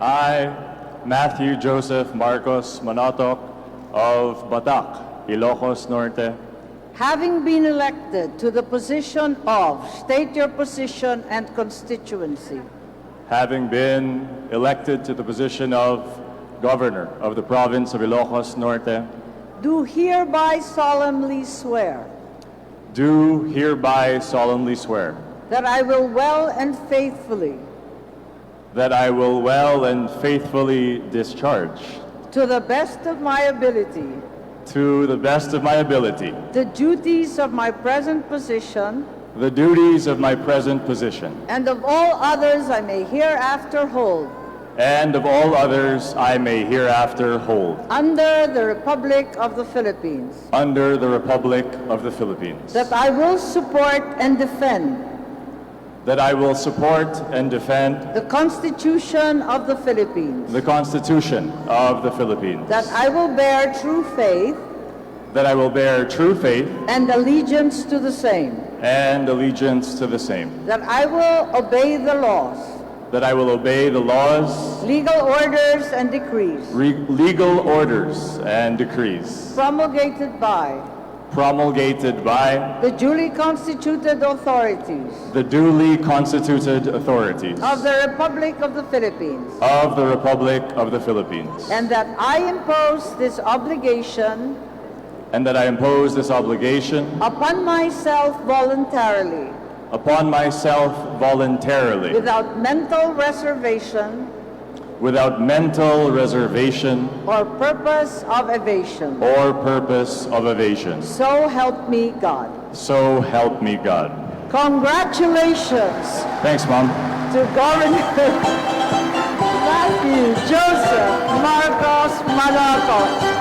I, Matthew Joseph Marcos Manotoc of Batac, Ilocos Norte, having been elected to the position of, state your position and constituency, having been elected to the position of Governor of the Province of Ilocos Norte, do hereby solemnly swear do hereby solemnly swear that I will well and faithfully, that I will well and faithfully discharge, to the best of my ability, to the best of my ability, the duties of my present position the duties of my present position, and of all others I may hereafter hold, and of all others I may hereafter hold, under the Republic of the Philippines, under the Republic of the Philippines, that I will support and defend that I will support and defend the Constitution of the Philippines, the Constitution of the Philippines, that I will bear true faith that I will bear true faith and allegiance to the same, and allegiance to the same, that I will obey the laws, that I will obey the laws, legal orders and decrees legal orders and decrees promulgated by the duly constituted authorities the duly constituted authorities of the Republic of the Philippines, of the Republic of the Philippines, and that I impose this obligation and that I impose this obligation upon myself voluntarily, without mental reservation or purpose of evasion. So help me God. So help me God. Congratulations Thanks, Mom. to Governor Matthew Joseph Marcos Manotoc.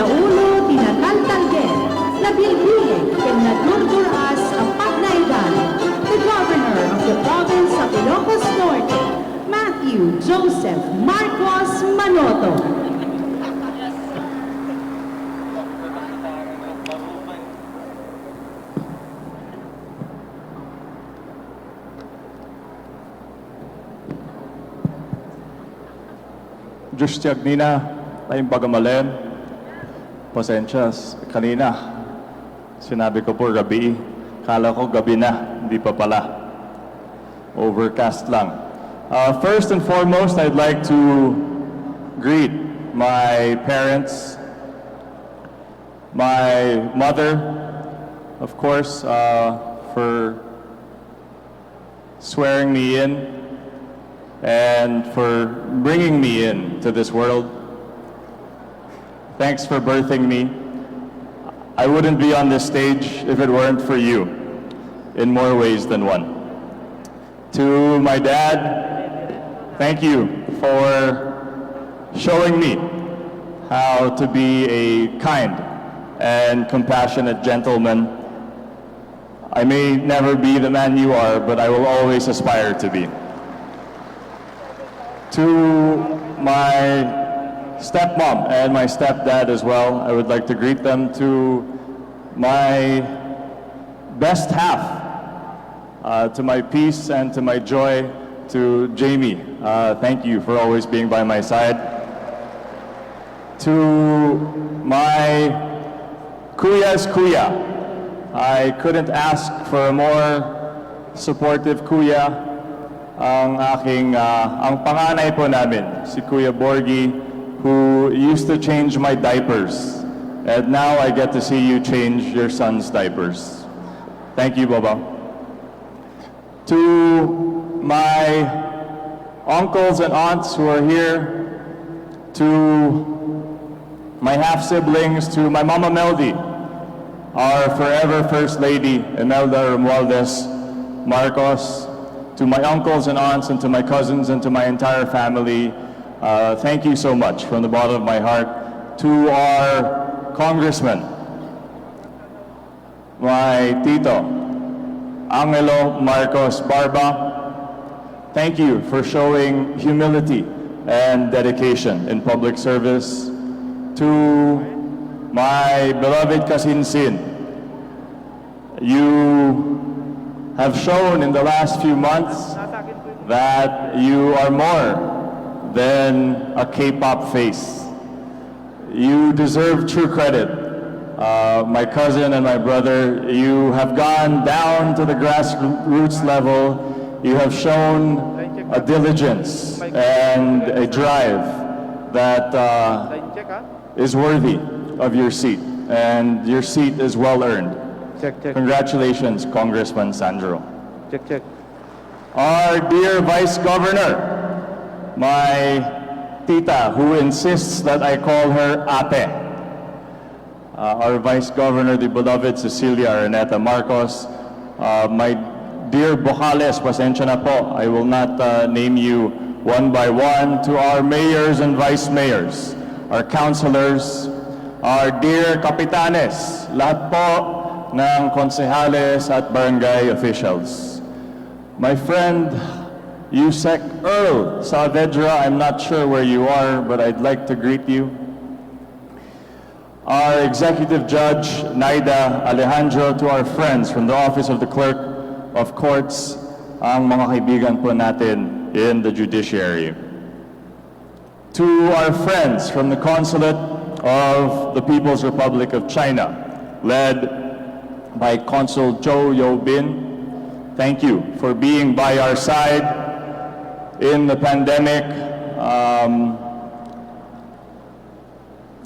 Naulo tinataltalgen, nabilbilig, ken nadurduras ang pagnaidan, the Governor of the Province of Ilocos Norte, Matthew Joseph Marcos Manotoc. Diyos tiyag nina, tayong pagamalen. Pasensya, kanina, sinabi ko po gabi. Kala ko gabi na, hindi pa pala. Overcast lang. First and foremost, I'd like to greet my parents, my mother, of course, for swearing me in and for bringing me into this world. Thanks for birthing me. I wouldn't be on this stage if it weren't for you, in more ways than one. To my dad, thank you for showing me how to be a kind and compassionate gentleman. I may never be the man you are, but I will always aspire to be. To my stepmom and my stepdad as well, I would like to greet them. To my best half, to my peace and to my joy, to Jamie, thank you for always being by my side. To my kuya's kuya, I couldn't ask for a more supportive kuya. ang panganay po namin, si Kuya Borgie, who used to change my diapers. And now I get to see you change your son's diapers. Thank you, Baba. To my uncles and aunts who are here, to my half-siblings, to my Mama Meldy, our forever First Lady, Imelda Romualdez Marcos, to my uncles and aunts, and to my cousins, and to my entire family, thank you so much from the bottom of my heart. To our congressman, my tito, Angelo Marcos Barba, thank you for showing humility and dedication in public service. To my beloved Kasinsin, you have shown in the last few months that you are more than a K-pop face. You deserve true credit. My cousin and my brother, you have gone down to the grassroots level. You have shown a diligence and a drive that is worthy of your seat, and your seat is well earned. Check. Congratulations, Congressman Sandro. Check. Our dear Vice Governor, my tita, who insists that I call her ate. Our Vice Governor, the beloved Cecilia Araneta Marcos. My dear Bocales, pasensya na po, I will not name you one by one. To our mayors and vice mayors, our councilors, our dear kapitanes, lahat po ng konsehales at barangay officials. My friend, Yusek Earl Saavedra, I'm not sure where you are, but I'd like to greet you. Our Executive Judge, Naida Alejandro, to our friends from the Office of the Clerk of Courts, ang mga kaibigan po natin in the judiciary. To our friends from the Consulate of the People's Republic of China, led by Consul Zhou Yobin, thank you for being by our side in the pandemic.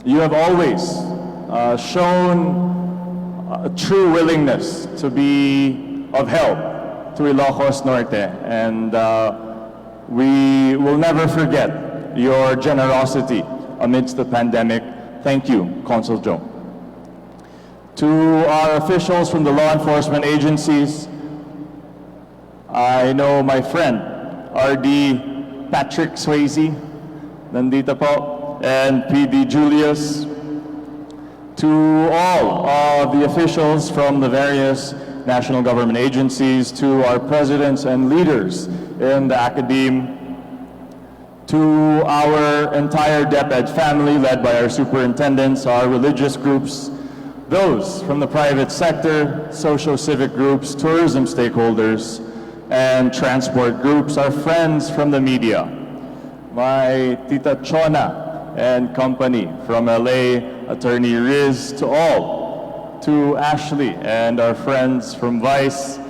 You have always shown a true willingness to be of help to Ilocos Norte, and we will never forget your generosity amidst the pandemic. Thank you, Consul Joe. To our officials from the law enforcement agencies, I know my friend, RD Patrick Swayze, nandito po, and PD Julius. To all of the officials from the various national government agencies, to our presidents and leaders in the academe, to our entire DepEd family led by our superintendents, our religious groups, those from the private sector, socio-civic groups, tourism stakeholders, and transport groups, our friends from the media, my Tita Chona and company from LA, Attorney Riz, to all, to Ashley and our friends from Vice,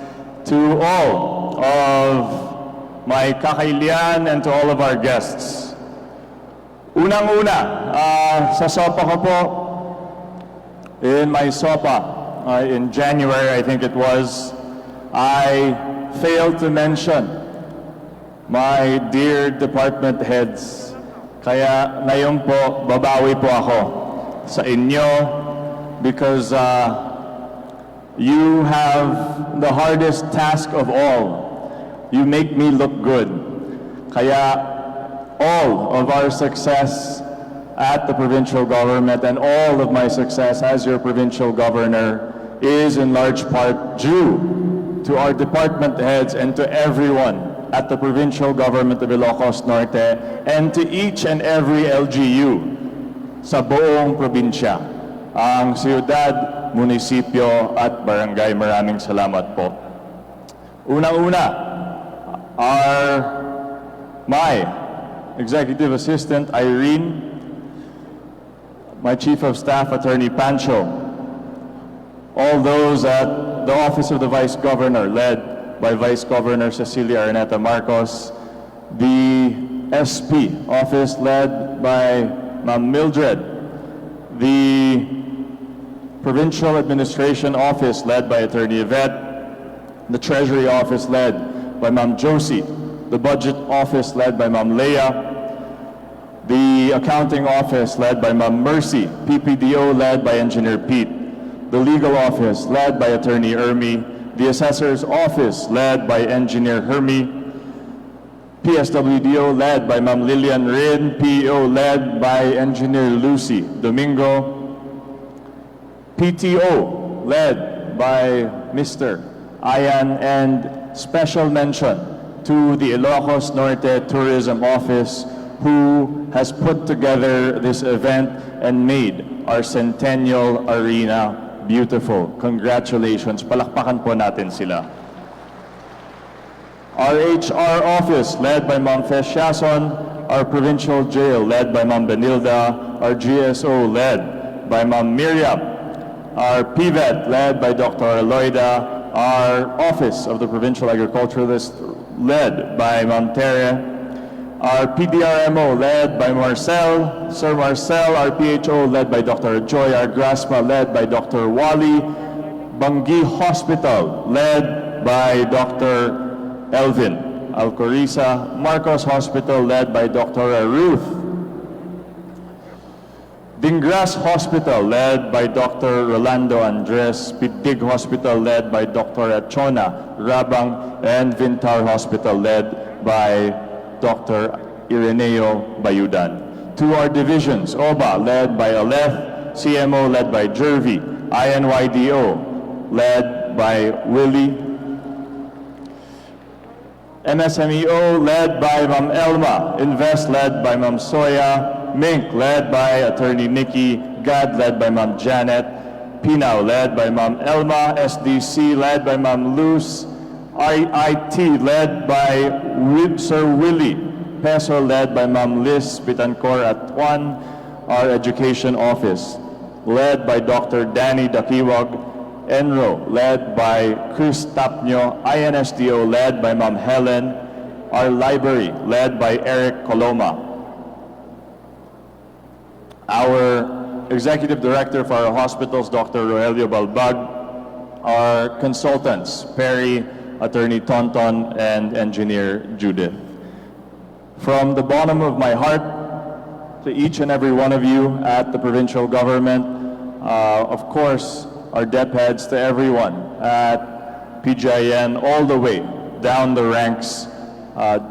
to all of my kakailian, and to all of our guests. Unang-una, sa sopa ko po, in my sopa, in January, I think it was, I failed to mention my dear department heads. Kaya ngayon po, babawi po ako sa inyo because you have the hardest task of all. You make me look good. Kaya all of our success at the provincial government and all of my success as your provincial governor is in large part due to our department heads and to everyone at the provincial government of Ilocos Norte and to each and every LGU sa buong probinsya, ang siyudad, munisipyo at barangay. Maraming salamat po. Unang-una, my executive assistant, Irene, my chief of staff, Attorney Pancho, all those at the Office of the Vice Governor, led by Vice Governor Cecilia Araneta Marcos. The SP office led by Ma'am Mildred. The Provincial Administration Office led by Attorney Yvette. The Treasury Office led by Ma'am Josie. The Budget Office led by Ma'am Leah. The Accounting Office led by Ma'am Mercy. PPDO led by Engineer Pete. The Legal Office led by Attorney Ermi. The Assessor's Office led by Engineer Hermie. PSWDO led by Ma'am Lilian Rin. PEO led by Engineer Lucy Domingo. PTO led by Mr. Ayan, and special mention to the Ilocos Norte Tourism Office, who has put together this event and made our Centennial Arena beautiful. Congratulations. Palakpakan po natin sila. Our HR office led by Ma'am Fesyason. Our Provincial Jail led by Ma'am Benilda. Our GSO led by Ma'am Miriam. Our PVET led by Dr. Aloyda. Our Office of the Provincial Agriculturalist led by Ma'am Tere. Our PDRMO led by Marcel, Sir Marcel. Our PHO led by Dr. Joy. Our GRASMA led by Dr. Wally. Bangi Hospital led by Dr. Elvin Alcorisa. Marcos Hospital led by Dr. Ruth. Dingras Hospital led by Dr. Rolando Andres. Pidig Hospital led by Dr. Achona Rabang. And Vintar Hospital led by Dr. Ireneo Bayudan. To our divisions, OBA led by Aleth. CMO led by Jervy. INYDO led by Willie. MSMEO led by Ma'am Elma. Invest led by Ma'am Soya. Mink led by Attorney Nikki. GAD led by Ma'am Janet. PINAW led by Ma'am Elma. SDC led by Ma'am Luz. IIT led by Sir Willie. PESO led by Ma'am Liz Bitancor Atuan. Our Education Office led by Dr. Danny Dakiwag. ENRO led by Chris Tapnyo. INSDO led by Ma'am Helen. Our Library led by Eric Coloma. Our Executive Director for our hospitals, Dr. Rogelio Balbag. Our consultants, Perry, Attorney Tonton, and Engineer Judith. From the bottom of my heart to each and every one of you at the provincial government, of course, our DEP heads, to everyone at PGIN, all the way down the ranks,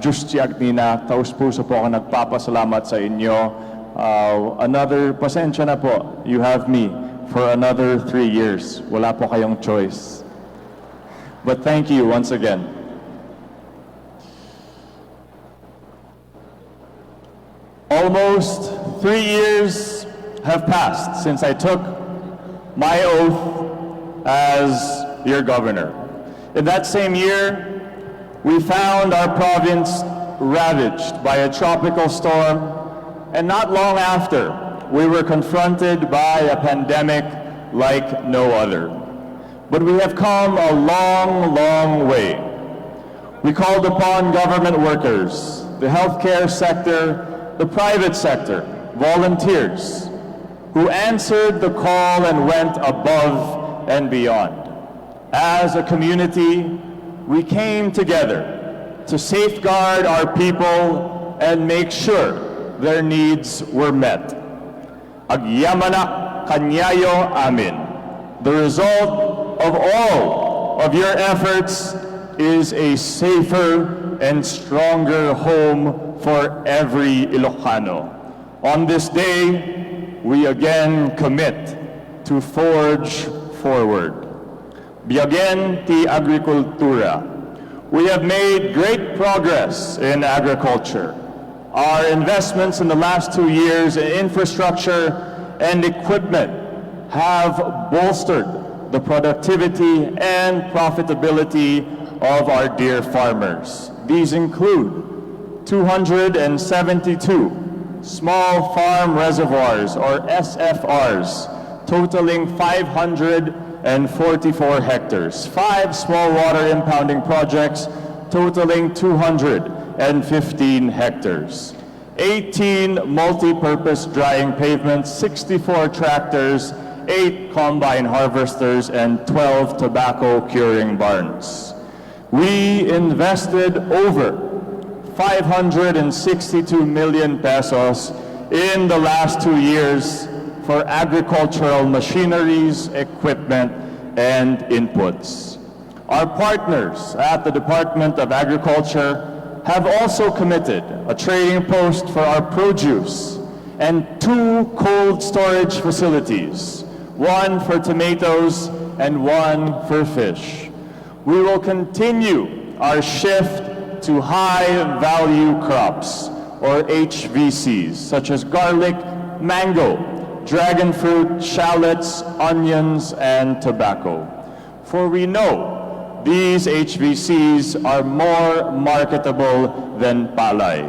Justi Agnina, taus puso po ako nagpapasalamat sa inyo. Another, pasensya na po, you have me for another 3 years. Wala po kayong choice. But thank you once again. Almost 3 years have passed since I took my oath as your governor. In that same year, we found our province ravaged by a tropical storm, and not long after, we were confronted by a pandemic like no other. But we have come a long, long way. We called upon government workers, the healthcare sector, the private sector, volunteers, who answered the call and went above and beyond. As a community, we came together to safeguard our people and make sure their needs were met. Agyamana kanyayo amin. The result of all of your efforts is a safer and stronger home for every Ilocano. On this day, we again commit to forge forward. Biyagen ti agrikultura. We have made great progress in agriculture. Our investments in the last 2 years in infrastructure and equipment have bolstered the productivity and profitability of our dear farmers. These include 272 small farm reservoirs, or SFRs, totaling 500 and 44 hectares, 5 small water impounding projects totaling 215 hectares, 18 multi-purpose drying pavements, 64 tractors, 8 combine harvesters, and 12 tobacco curing barns. We invested over 562 million pesos in the last 2 years for agricultural machineries, equipment, and inputs. Our partners at the Department of Agriculture have also committed a trading post for our produce and 2 cold storage facilities, 1 for tomatoes and 1 for fish. We will continue our shift to high-value crops, or HVCs, such as garlic, mango, dragon fruit, shallots, onions, and tobacco. For we know these HVCs are more marketable than palay.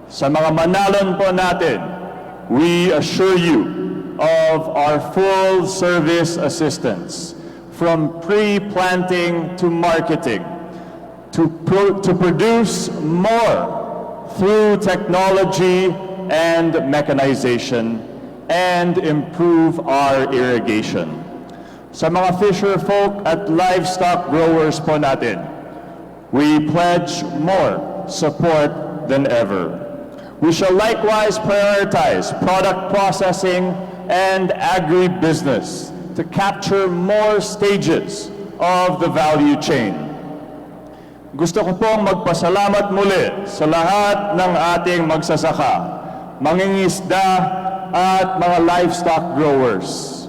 Sa mga manalon po natin, we assure you of our full service assistance, from pre-planting to marketing, to produce more through technology and mechanization, and improve our irrigation. Sa mga fisher folk at livestock growers po natin, we pledge more support than ever. We shall likewise prioritize product processing and agribusiness to capture more stages of the value chain. Gusto ko pong magpasalamat muli sa lahat ng ating magsasaka, mangingisda at mga livestock growers.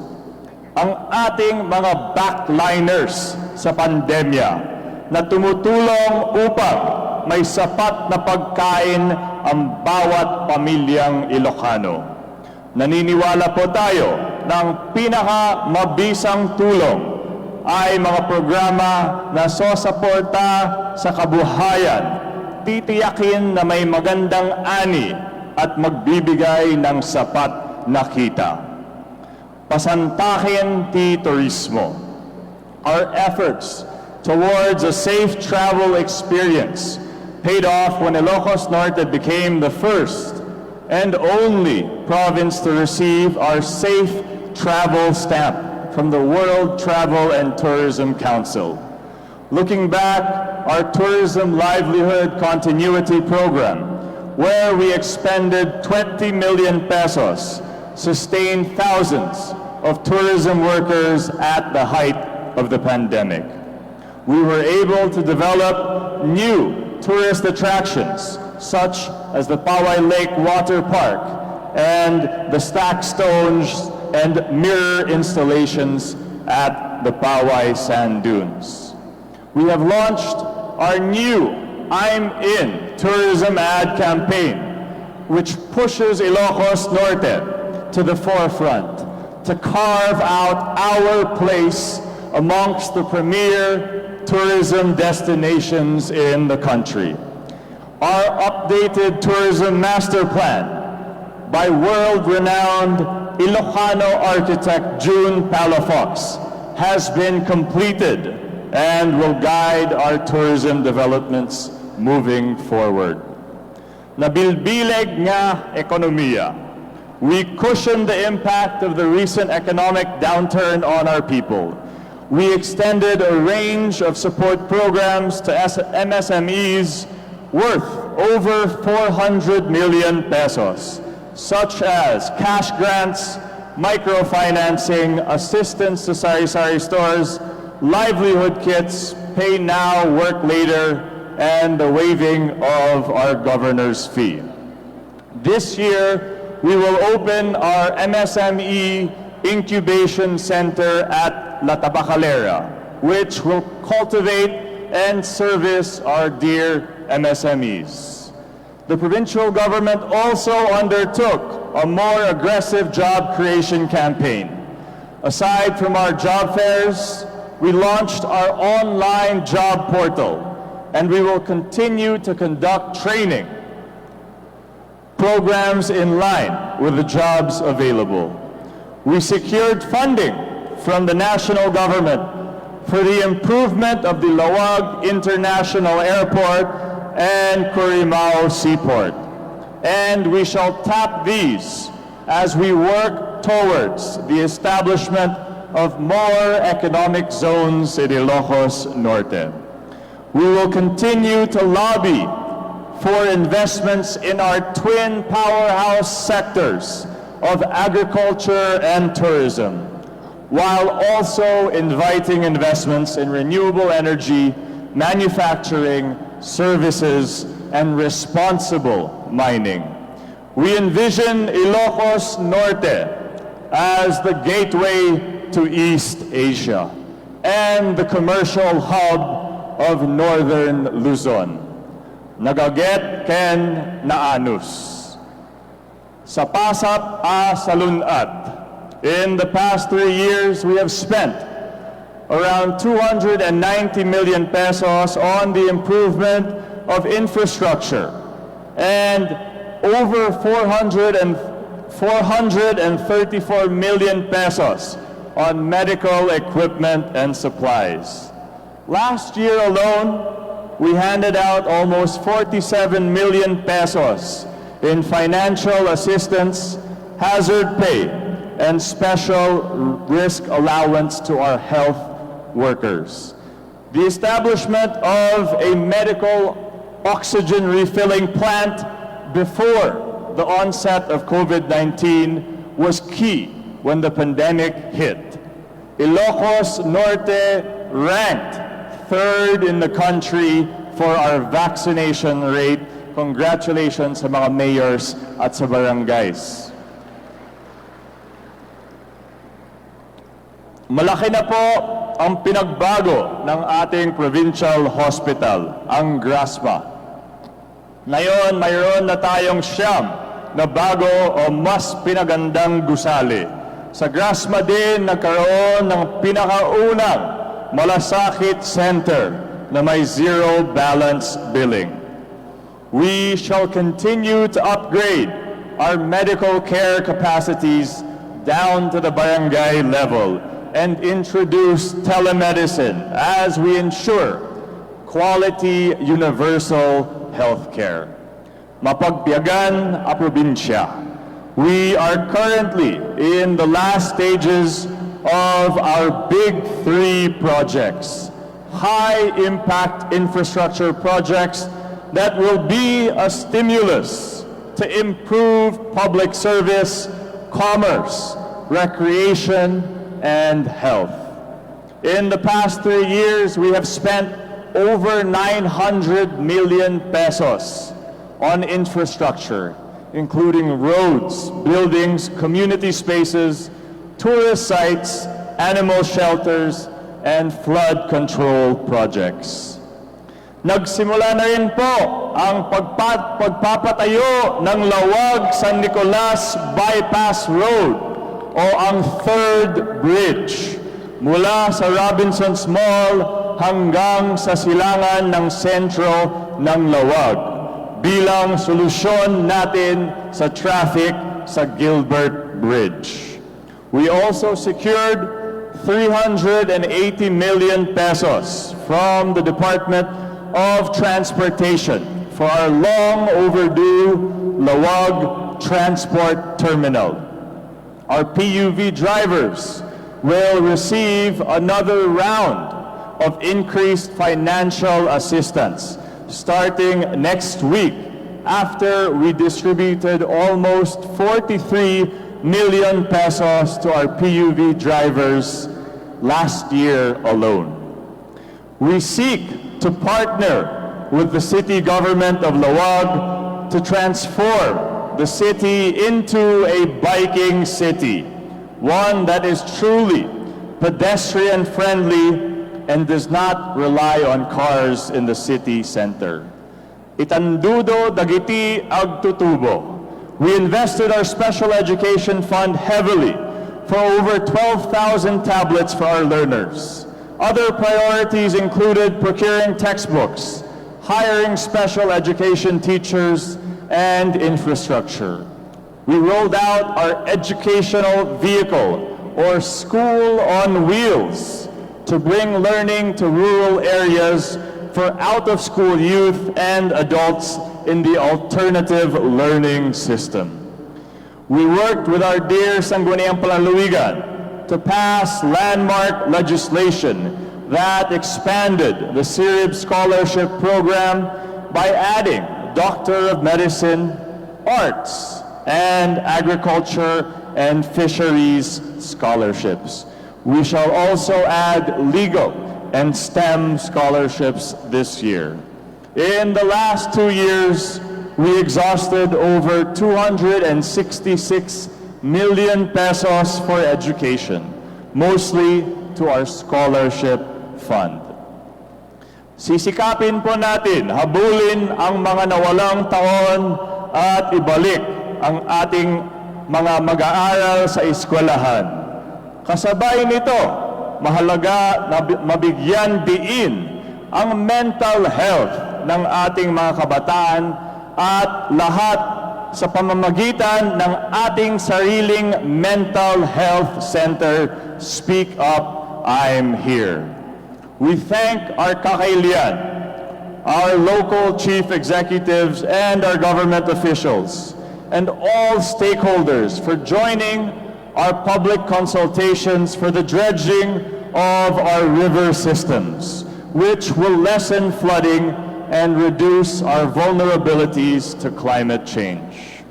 Ang ating mga backliners sa pandemya na tumutulong upang may sapat na pagkain ang bawat pamilyang Ilocano. Naniniwala po tayo ng pinakamabisang tulong ay mga programa na sosuporta sa kabuhayan, titiyakin na may magandang ani at magbibigay ng sapat na kita. Pasantakin ti turismo. Our efforts towards a safe travel experience paid off when Ilocos Norte became the first and only province to receive our Safe Travel Stamp from the World Travel and Tourism Council. Looking back, our Tourism Livelihood Continuity Program, where we expended 20 million pesos, sustained thousands of tourism workers at the height of the pandemic. We were able to develop new tourist attractions, such as the Poway Lake Water Park and the stacked stones and mirror installations at the Poway Sand Dunes. We have launched our new I'm In tourism ad campaign, which pushes Ilocos Norte to the forefront to carve out our place amongst the premier tourism destinations in the country. Our updated tourism master plan by world-renowned Ilocano architect June Palafox has been completed and will guide our tourism developments moving forward. Nabilbileg nga ekonomiya. We cushioned the impact of the recent economic downturn on our people. We extended a range of support programs to MSMEs worth over 400 million pesos, such as cash grants, microfinancing, assistance to sari-sari stores, livelihood kits, pay now, work later, and the waiving of our governor's fee. This year, we will open our MSME Incubation Center at La Tabacalera, which will cultivate and service our dear MSMEs. The provincial government also undertook a more aggressive job creation campaign. Aside from our job fairs, we launched our online job portal, and we will continue to conduct training programs in line with the jobs available. We secured funding from the national government for the improvement of the Lawag International Airport and Curimao Seaport. And we shall tap these as we work towards the establishment of more economic zones in Ilocos Norte. We will continue to lobby for investments in our twin powerhouse sectors of agriculture and tourism, while also inviting investments in renewable energy, manufacturing, services, and responsible mining. We envision Ilocos Norte as the gateway to East Asia and the commercial hub of Northern Luzon. Nagaget ken naanus. Sa pasap a salunat. In the past 3 years, we have spent around 290 million pesos on the improvement of infrastructure and over 434 million pesos on medical equipment and supplies. Last year alone, we handed out almost 47 million pesos in financial assistance, hazard pay, and special risk allowance to our health workers. The establishment of a medical oxygen refilling plant before the onset of COVID-19 was key when the pandemic hit. Ilocos Norte ranked third in the country for our vaccination rate. Congratulations sa mga mayors at sa barangays. Malaki na po ang pinagbago ng ating provincial hospital, ang GRASMA. Ngayon, mayroon na tayong siyam na bago o mas pinagandang gusali. Sa GRASMA din, nagkaroon ng pinakaunang malasakit center na may zero balance billing. We shall continue to upgrade our medical care capacities down to the barangay level and introduce telemedicine as we ensure quality universal health care. Mapagbiyagan a probinsya. We are currently in the last stages of our big 3 projects, high-impact infrastructure projects that will be a stimulus to improve public service, commerce, recreation, and health. In the past 3 years, we have spent over 900 million pesos on infrastructure, including roads, buildings, community spaces, tourist sites, animal shelters, and flood control projects. Nagsimula na rin po ang pagpapatayo ng Lawag San Nicolas Bypass Road o ang third bridge mula sa Robinson's Mall hanggang sa silangan ng sentro ng Lawag bilang solusyon natin sa traffic sa Gilbert Bridge. We also secured 380 million pesos from the Department of Transportation for our long overdue Lawag Transport Terminal. Our PUV drivers will receive another round of increased financial assistance starting next week after we distributed almost 43 million pesos to our PUV drivers last year alone. We seek to partner with the city government of Lawag to transform the city into a biking city, one that is truly pedestrian-friendly and does not rely on cars in the city center. Itandudo dagiti agtutubo. We invested our special education fund heavily for over 12,000 tablets for our learners. Other priorities included procuring textbooks, hiring special education teachers, and infrastructure. We rolled out our educational vehicle or School on Wheels, to bring learning to rural areas for out-of-school youth and adults in the alternative learning system. We worked with our dear Sangguniang Panlalawigan to pass landmark legislation that expanded the CIRIB Scholarship Program by adding Doctor of Medicine, Arts, and Agriculture and Fisheries scholarships. We shall also add legal and STEM scholarships this year. In the last 2 years, we exhausted over 266 million pesos for education, mostly to our scholarship fund. Sisikapin po natin, habulin ang mga nawalang taon at ibalik ang ating mga mag-aaral sa eskwelahan. Kasabay nito, mahalaga na mabigyan diin ang mental health ng ating mga kabataan at lahat sa pamamagitan ng ating sariling mental health center, Speak Up, I'm Here. We thank our kakailian, our local chief executives, and our government officials, and all stakeholders for joining our public consultations for the dredging of our river systems, which will lessen flooding and reduce our vulnerabilities to climate change.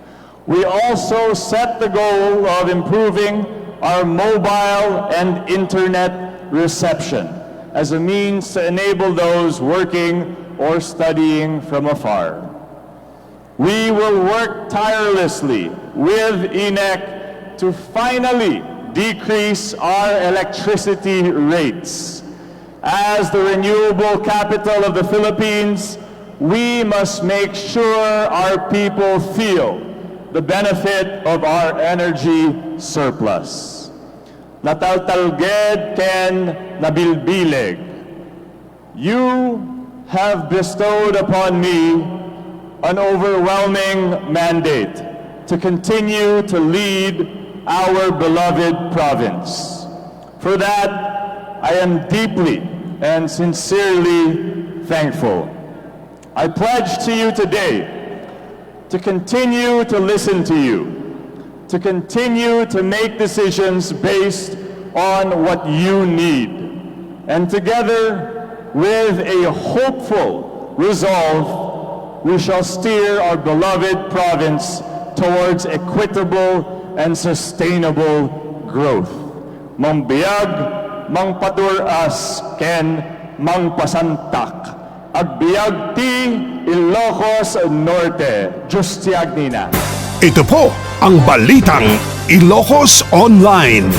We also set the goal of improving our mobile and internet reception as a means to enable those working or studying from afar. We will work tirelessly with INEC to finally decrease our electricity rates. As the renewable capital of the Philippines, we must make sure our people feel the benefit of our energy surplus. Nataltalged ken nabilbilig. You have bestowed upon me an overwhelming mandate to continue to lead our beloved province. For that, I am deeply and sincerely thankful. I pledge to you today to continue to listen to you, to continue to make decisions based on what you need, and together with a hopeful resolve, we shall steer our beloved province towards equitable and sustainable growth. Mambiyag, mangpaturas, ken mangpasantak. Agbiag ti Ilocos Norte. Diyos tiyag nina. Ito po ang Balitang Ilocos Online.